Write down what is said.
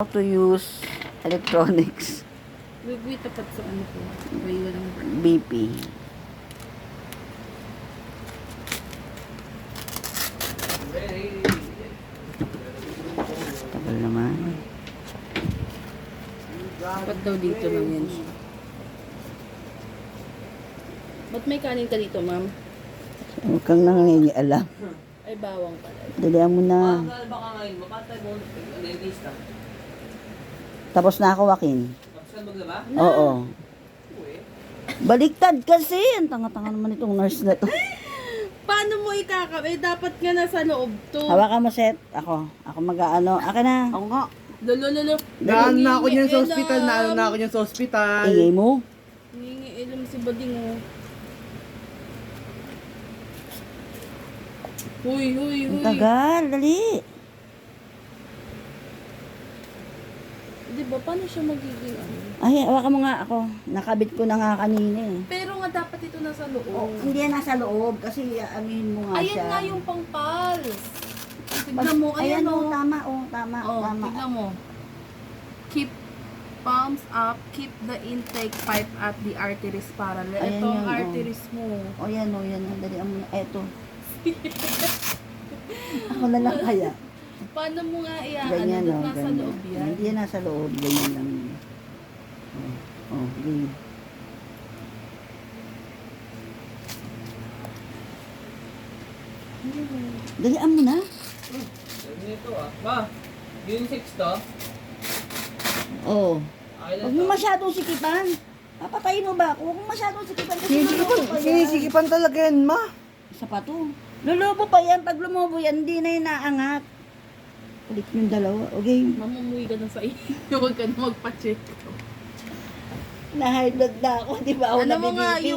How to use electronics, Wait, tapat sa ano ko. May walang break. BP. Tagal naman. Dapat daw dito lang yan siya. Ba't may kanin ka dito, ma'am? Huwag kang nangingialam. Ay, bawang pala. Dalihan mo na. Baka ngayon, mapatay mo dentista. Tapos na ako, Joaquin. Tapos ka maglaba? Oo. Baliktad kasi. Ang tanga-tanga naman itong nurse na to. Paano mo ikakabay? Dapat nga nasa loob to. Hawakan mo, Seth. Ako mag-ano. Akin na. Ako nga. Lolo. Naano na ako niyan sa ospital. Naano na ako niyan sa ospital. Ingay mo. Nangingiilam si Bading, oh. Huy. Ang tagal. Dali. Di ba, paano siya magiging ano? Ay, hawakan mo nga ako. Nakabit ko na nga kanina eh. Pero nga dapat ito nasa loob. Oh, hindi yan nasa loob kasi amihin mo nga Ayan siya. nga yung pang-pals. Tignan mo, Ayan, ayan oh, o. tama, oh, tama, Oh, tama. tignan mo. Keep palms up, keep the intake pipe at the arteries parallel. Ayan Ito ang yan, oh. arteries mo. Oh, yan, dali mo na. Eto. Ako na lang kaya. Paano mo nga Ganyan, doon oh, nasa ganyan. loob yan? Hindi yan nasa loob, ganyan lang. Ganyan. Dalian mo na. Sabi nito ah. Ma, unisex to? Oh. Ay Huwag mo masyadong sikipan. Papatayin mo ba ako? Huwag mo masyadong sikipan kasi Sinisikipan, lulubo pa yan. sinisikipan talaga yan, ma. Isa pa to. Lulubo pa yan. Pag lumubo yan, hindi na yung naangat. Ulit yung dalawa. Okay. Mamumuwi ka na sa iyo. Huwag ka na magpa-check. Na-high blood na ako. Di ba ako Ano mo nga nabibiting? yung